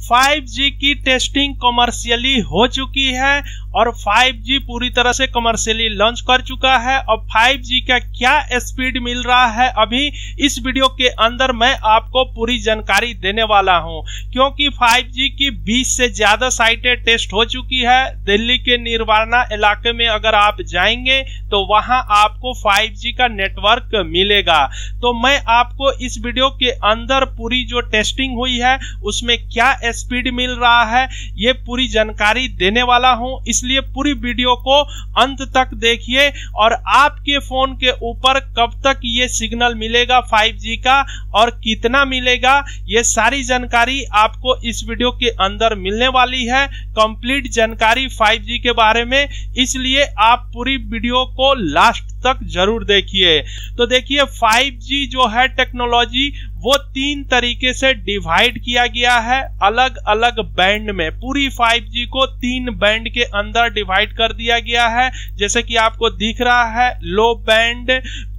5G की testing commercially हो चुकी है और 5G पूरी तरह से कमर्शियली लॉन्च कर चुका है। और 5G का क्या स्पीड मिल रहा है अभी इस वीडियो के अंदर मैं आपको पूरी जानकारी देने वाला हूं, क्योंकि 5G की 20 से ज्यादा साइटें टेस्ट हो चुकी है। दिल्ली के निर्वाणा इलाके में अगर आप जाएंगे तो वहां आपको 5G का नेटवर्क मिलेगा। तो मैं आपको इस वीडियो के अंदर पूरी जो टेस्टिंग हुई है उसमें क्या स्पीड मिल रहा है ये पूरी जानकारी देने वाला हूं, इसलिए पूरी वीडियो को अंत तक देखिए। और आपके फोन के ऊपर कब तक ये सिग्नल मिलेगा 5G का और कितना मिलेगा, ये सारी जानकारी आपको इस वीडियो के अंदर मिलने वाली है। कंप्लीट जानकारी 5G के बारे में, इसलिए आप पूरी वीडियो को लास्ट तक जरूर देखिए। तो देखिए 5G जो है टेक्नोलॉजी वो 3 तरीके से डिवाइड किया गया है अलग अलग बैंड में। पूरी 5G को 3 बैंड के अंदर डिवाइड कर दिया गया है, जैसे कि आपको दिख रहा है लो बैंड,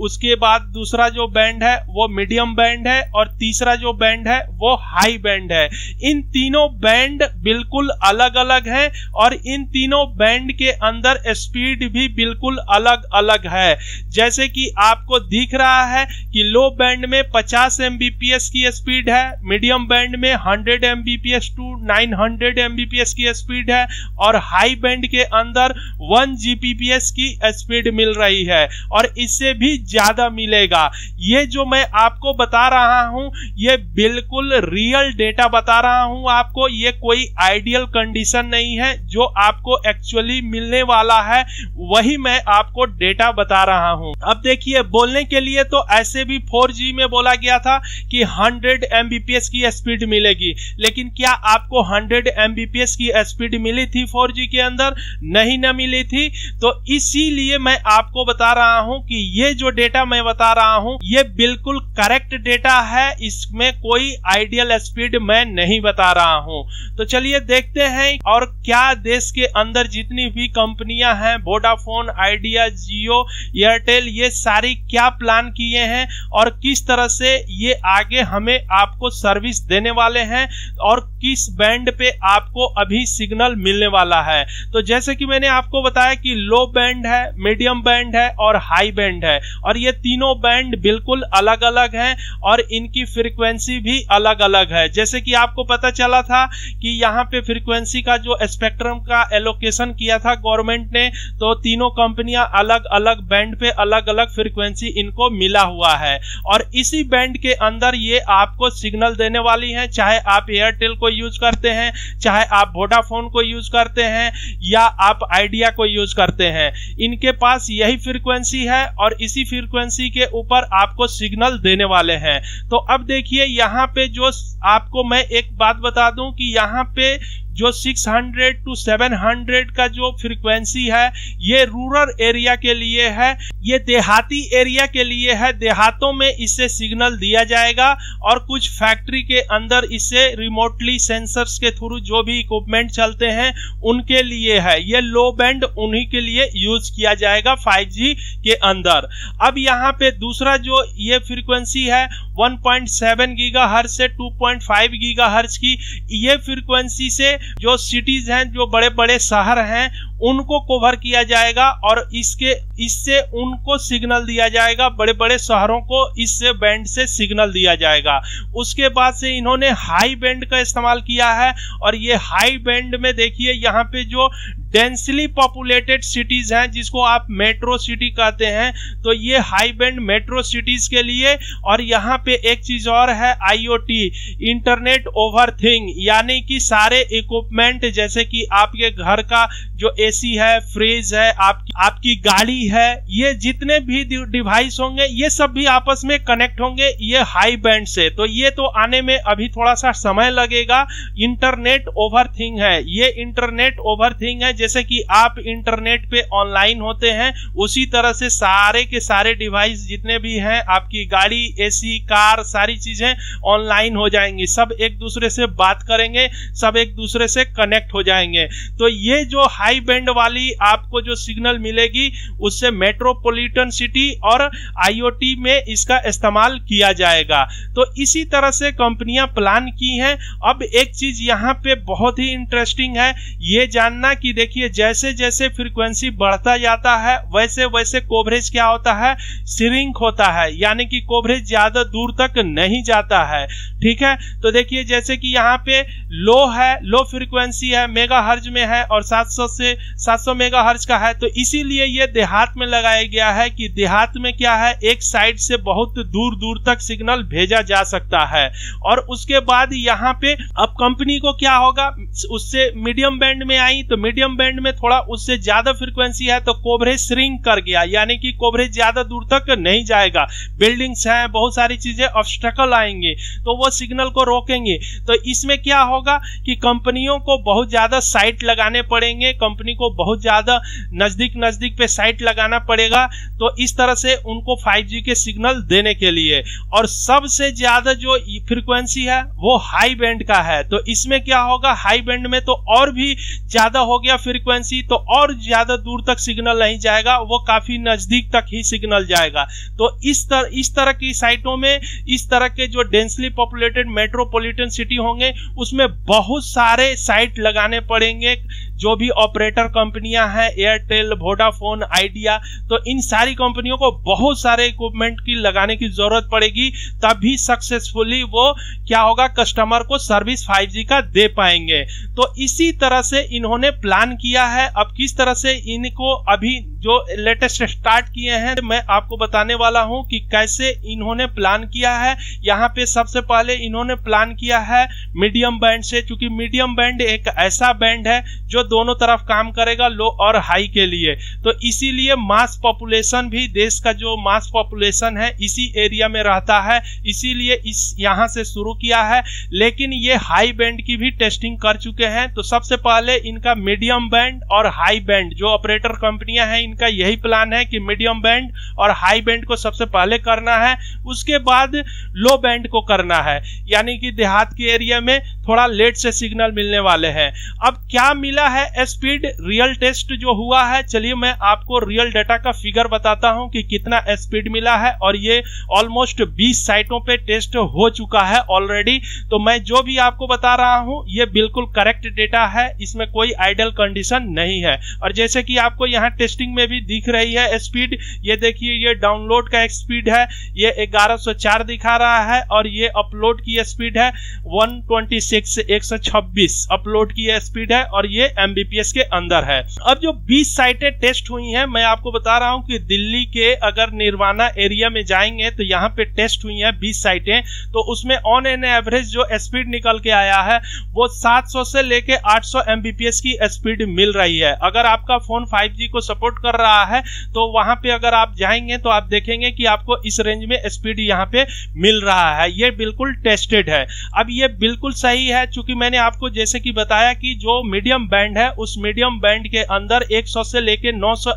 उसके बाद दूसरा जो बैंड है वो मीडियम बैंड है और तीसरा जो बैंड है वो हाई बैंड है। इन तीनों बैंड बिल्कुल अलग अलग है और इन तीनों बैंड के अंदर स्पीड भी बिल्कुल अलग अलग है। जैसे कि आपको दिख रहा है कि लो बैंड में 50 Mbps की स्पीड है, मीडियम बैंड में 100 Mbps टू 900 Mbps की स्पीड है और हाई बैंड के अंदर 1 Gbps की स्पीड मिल रही है और इससे भी ज्यादा मिलेगा। ये जो मैं आपको बता रहा हूं ये बिल्कुल रियल डेटा बता रहा हूं आपको, ये कोई आइडियल कंडीशन नहीं है। जो आपको एक्चुअली मिलने वाला है वही मैं आपको डेटा बता रहा हूं। अब देखिए बोलने के लिए तो ऐसे भी 4G में बोला गया था कि 100 Mbps की स्पीड मिलेगी, लेकिन क्या आपको 100 Mbps की स्पीड मिली थी 4G के अंदर? नहीं न मिली थी। तो इसीलिए मैं आपको बता रहा हूं कि ये जो डेटा मैं बता रहा हूं ये बिल्कुल करेक्ट डेटा है, इसमें कोई आइडियल स्पीड मैं नहीं बता रहा हूं। तो चलिए देखते हैं और क्या देश के अंदर जितनी भी कंपनियां हैं, वोडाफोन, आइडिया, जियो, एयरटेल, ये सारी क्या प्लान किए हैं और किस तरह से ये आगे हमें आपको सर्विस देने वाले हैं और किस बैंड पे आपको अभी सिग्नल मिलने वाला है। तो जैसे कि मैंने आपको बताया कि लो बैंड है, मीडियम बैंड है और हाई बैंड है और ये तीनों बैंड बिल्कुल अलग अलग हैं और इनकी फ्रीक्वेंसी भी अलग अलग है। जैसे कि आपको पता चला था कि यहाँ पे फ्रीक्वेंसी का जो स्पेक्ट्रम का एलोकेशन किया था गवर्नमेंट ने, तो तीनों कंपनियां अलग अलग बैंड पे अलग अलग फ्रीक्वेंसी इनको मिला हुआ है और इसी बैंड के अंदर ये आपको सिग्नल देने वाली है। चाहे आप एयरटेल को यूज करते हैं, चाहे आप वोडाफोन को यूज करते हैं या आप आइडिया को यूज करते हैं, इनके पास यही फ्रीक्वेंसी है और इसी फ्रीक्वेंसी के ऊपर आपको सिग्नल देने वाले हैं। तो अब देखिए यहाँ पे जो आपको मैं एक बात बता दूं कि यहाँ पे जो 600 टू 700 का जो फ्रीक्वेंसी है ये रूरल एरिया के लिए है, ये देहाती एरिया के लिए है। देहातों में इससे सिग्नल दिया जाएगा और कुछ फैक्ट्री के अंदर इससे रिमोटली सेंसर्स के थ्रू जो भी इक्विपमेंट चलते हैं उनके लिए है। ये लो बैंड उन्हीं के लिए यूज किया जाएगा 5G के अंदर। अब यहाँ पे दूसरा जो ये फ्रीक्वेंसी है 1.7 गीगाहर्ट्ज से 2.5 गीगाहर्ट्ज की, ये फ्रीक्वेंसी से जो सिटीज हैं, जो बड़े बड़े शहर हैं, उनको कवर किया जाएगा और इससे उनको सिग्नल दिया जाएगा। बड़े बड़े शहरों को इससे बैंड से सिग्नल दिया जाएगा। उसके बाद से इन्होंने हाई बैंड का इस्तेमाल किया है और ये हाई बैंड में देखिए यहाँ पे जो डेंसली पॉपुलेटेड सिटीज हैं, जिसको आप मेट्रो सिटी कहते हैं, तो ये हाई बैंड मेट्रो सिटीज के लिए। और यहाँ पे एक चीज और है IoT, इंटरनेट ओवर थिंग, यानी कि सारे इक्विपमेंट जैसे कि आपके घर का जो AC है, फ्रिज है, आपकी गाड़ी है, ये जितने भी डिवाइस होंगे ये सब भी आपस में कनेक्ट होंगे ये हाई बैंड से। तो ये तो आने में अभी थोड़ा सा समय लगेगा। इंटरनेट ओवर थिंग है, ये इंटरनेट ओवर थिंग है। जैसे कि आप इंटरनेट पे ऑनलाइन होते हैं उसी तरह से सारे के सारे डिवाइस जितने भी हैं, आपकी गाड़ी, AC, कार, सारी चीजें ऑनलाइन हो जाएंगी, सब एक दूसरे से बात करेंगे, सब एक दूसरे से कनेक्ट हो जाएंगे। तो ये जो हाई बैंड बैंड वाली आपको जो सिग्नल मिलेगी उससे मेट्रोपॉलिटन सिटी और आईओटी में इसका इस्तेमाल किया जाएगा। तो इसी तरह से कंपनियां प्लान की हैं। अब एक चीज यहाँ पे बहुत ही इंटरेस्टिंग है ये जानना कि देखिए जैसे जैसे फ्रीक्वेंसी बढ़ता जाता है वैसे वैसे कवरेज क्या होता है, श्रिंक होता है, यानी कि कवरेज ज्यादा दूर तक नहीं जाता है। ठीक है, तो देखिए जैसे कि यहाँ पे लो है, लो फ्रीक्वेंसी है, मेगाहर्ट्ज में है और 700 से 700 मेगाहर्ट्ज का है। तो इसीलिए ये देहात में लगाया गया है कि देहात में क्या है, एक साइड से बहुत दूर दूर तक सिग्नल भेजा जा सकता है। और उसके बाद यहाँ पे अब कंपनी को क्या होगा, उससे मीडियम बैंड में आई तो मीडियम बैंड में थोड़ा उससे ज्यादा फ्रीक्वेंसी है तो कवरेज श्रिंक कर गया, यानी कि कवरेज ज्यादा दूर तक नहीं जाएगा। बिल्डिंग्स हैं, बहुत सारी चीजें ऑब्स्टेकल आएंगे तो वो सिग्नल को रोकेंगे। तो इसमें क्या होगा कि कंपनियों को बहुत ज्यादा साइट लगाने पड़ेंगे, कंपनी को बहुत ज्यादा नजदीक नजदीक पे साइट लगाना पड़ेगा तो इस तरह से उनको 5G के सिग्नल देने के लिए। और सबसे ज्यादा जो फ्रीक्वेंसी है वो हाई बैंड का है। तो इसमें क्या होगा, हाई बैंड में तो और भी ज्यादा हो गया फ्रीक्वेंसी, तो और ज्यादा दूर तक सिग्नल नहीं जाएगा, वो काफी नजदीक तक ही सिग्नल जाएगा। तो इस तरह की साइटों में इस तरह के जो डेंसली पॉपुलेटेड मेट्रोपॉलिटन सिटी होंगे उसमें बहुत सारे साइट लगाने पड़ेंगे। जो भी ऑपरेटर कंपनियां हैं, एयरटेल, वोडाफोन, आइडिया, तो इन सारी कंपनियों को बहुत सारे इक्विपमेंट की लगाने की जरूरत पड़ेगी, तभी सक्सेसफुली वो क्या होगा, कस्टमर को सर्विस 5G का दे पाएंगे। तो इसी तरह से इन्होंने प्लान किया है। अब किस तरह से इनको अभी जो लेटेस्ट स्टार्ट किए हैं मैं आपको बताने वाला हूं कि कैसे इन्होंने प्लान किया है। यहाँ पे सबसे पहले इन्होंने प्लान किया है मीडियम बैंड से, क्योंकि मीडियम बैंड एक ऐसा बैंड है जो दोनों तरफ काम करेगा, लो और हाई के लिए। तो इसीलिए मास पॉपुलेशन भी, देश का जो मास पॉपुलेशन है इसी एरिया में रहता है, इसीलिए इस यहां से शुरू किया है। लेकिन ये हाई बैंड की भी टेस्टिंग कर चुके हैं। तो सबसे पहले इनका मीडियम बैंड और हाई बैंड, जो ऑपरेटर कंपनियां हैं इनका यही प्लान है कि मीडियम बैंड और हाई बैंड को सबसे पहले करना है, उसके बाद लो बैंड को करना है, यानी कि देहात के एरिया में थोड़ा लेट से सिग्नल मिलने वाले हैं। अब क्या मिला है स्पीड, रियल टेस्ट जो हुआ है, चलिए मैं आपको रियल डाटा का फिगर बताता हूं कि कितना स्पीड मिला है। और ये ऑलमोस्ट 20 साइटों पे टेस्ट हो चुका है ऑलरेडी। तो मैं जो भी आपको बता रहा हूं ये बिल्कुल करेक्ट डेटा है, इसमें कोई आइडल कंडीशन नहीं है। और जैसे कि आपको यहाँ टेस्टिंग में भी दिख रही है स्पीड, ये देखिए ये डाउनलोड का स्पीड है, ये 1104 दिखा रहा है, और ये अपलोड की स्पीड है 126 से 126 अपलोड की स्पीड है, और ये MBPS के अंदर है। अब जो 20 साइटें टेस्ट हुई हैं, मैं आपको बता रहा हूं कि दिल्ली के अगर निर्वाणा एरिया में जाएंगे तो यहाँ पे टेस्ट हुई हैं 20 साइटें, तो उसमें ऑन एन एवरेज जो स्पीड निकल के आया है वो 700 से लेके 800 MBPS की स्पीड मिल रही है। अगर आपका फोन 5G को सपोर्ट कर रहा है तो वहां पे अगर आप जाएंगे तो आप देखेंगे कि आपको इस रेंज में स्पीड यहाँ पे मिल रहा है। ये बिल्कुल टेस्टेड है। अब ये बिल्कुल सही है, चूंकि मैंने आपको जैसे कि बताया कि जो मीडियम बैंड है उस मीडियम बैंड के अंदर 100 से लेके 900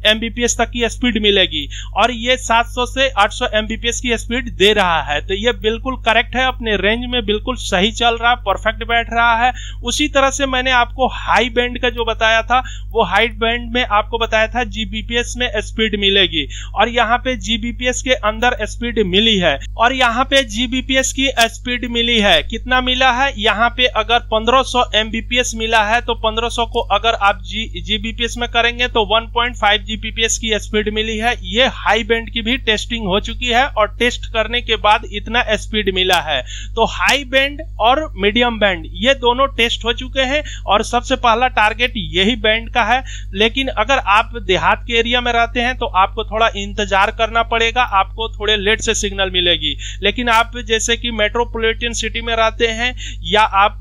MBPS तक की स्पीड मिलेगी, और ये 700 से 800 MBPS की स्पीड दे रहा है। तो ये बिल्कुल करेक्ट है, अपने रेंज में बिल्कुल सही चल रहा है, परफेक्ट बैठ रहा है। उसी तरह से मैंने आपको हाई बैंड का जो बताया था, वो हाई बैंड में आपको बताया था GBPS में स्पीड मिलेगी, और यहाँ पे GBPS के अंदर स्पीड मिली है, और यहाँ पे GBPS की स्पीड मिली है। कितना मिला है, यहाँ पे अगर 1500 MBPS मिला है तो 1500 को अगर आप GBPS में करेंगे तो 1.5 GBPS की स्पीड मिली है। ये हाई बैंड की भी टेस्टिंग हो चुकी है और टेस्ट करने के बाद इतना स्पीड मिला है। तो हाई बैंड और मीडियम बैंड ये दोनों टेस्ट हो चुके हैं, और सबसे पहला टारगेट यही बैंड का है। लेकिन अगर आप देहात के एरिया में रहते हैं तो आपको थोड़ा इंतजार करना पड़ेगा, आपको थोड़े लेट से सिग्नल मिलेगी। लेकिन आप जैसे कि मेट्रोपॉलिटन सिटी में रहते हैं या आप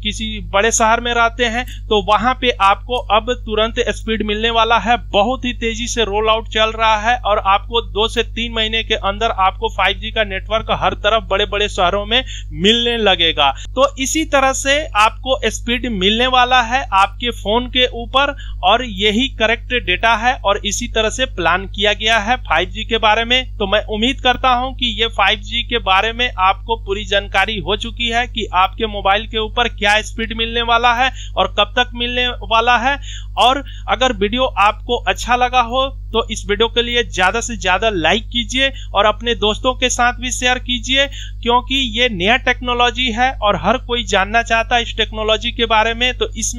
किसी बड़े शहर में रहते हैं तो वहां पे आपको अब तुरंत स्पीड मिलने वाला है। बहुत ही तेजी से रोल आउट चल रहा है, और आपको 2 से 3 महीने के अंदर आपको 5G का नेटवर्क हर तरफ बड़े बड़े शहरों में मिलने लगेगा। तो इसी तरह से आपको स्पीड मिलने वाला है आपके फोन के ऊपर, और यही करेक्ट डेटा डेटा है और इसी तरह से प्लान किया गया है 5G के बारे में। तो मैं उम्मीद करता हूं कि ये 5G के बारे में आपको पूरी जानकारी हो चुकी है कि आपके मोबाइल के ऊपर क्या स्पीड मिलने वाला है और कब तक मिलने वाला है। और अगर वीडियो आपको अच्छा लगा हो तो इस वीडियो के लिए ज्यादा से ज्यादा लाइक कीजिए और अपने दोस्तों के साथ भी शेयर कीजिए, क्योंकि ये नया टेक्नोलॉजी है और हर कोई जानना चाहता है इस टेक्नोलॉजी के बारे में। तो इस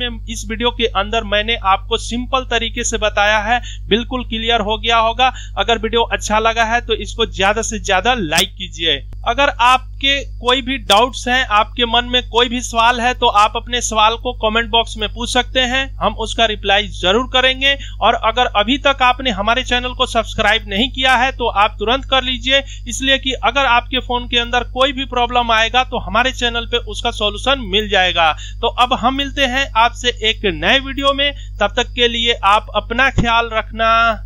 वीडियो के अंदर मैंने आपको सिंपल तरीके से बताया है, बिल्कुल क्लियर हो गया होगा। अगर वीडियो अच्छा लगा है तो इसको ज्यादा से ज्यादा लाइक कीजिए। अगर आपके कोई भी डाउट्स हैं, आपके मन में कोई भी सवाल है, तो आप अपने सवाल को कमेंट बॉक्स में पूछ सकते हैं, हम उसका रिप्लाई जरूर करेंगे। और अगर अभी तक आपने हमारे चैनल को सब्सक्राइब नहीं किया है तो आप तुरंत कर लीजिए, इसलिए कि अगर आपके फोन के अंदर कोई भी प्रॉब्लम आएगा तो हमारे चैनल पे उसका सॉल्यूशन मिल जाएगा। तो अब हम मिलते हैं आपसे एक नए वीडियो में, तब तक के लिए आप अपना ख्याल रखना।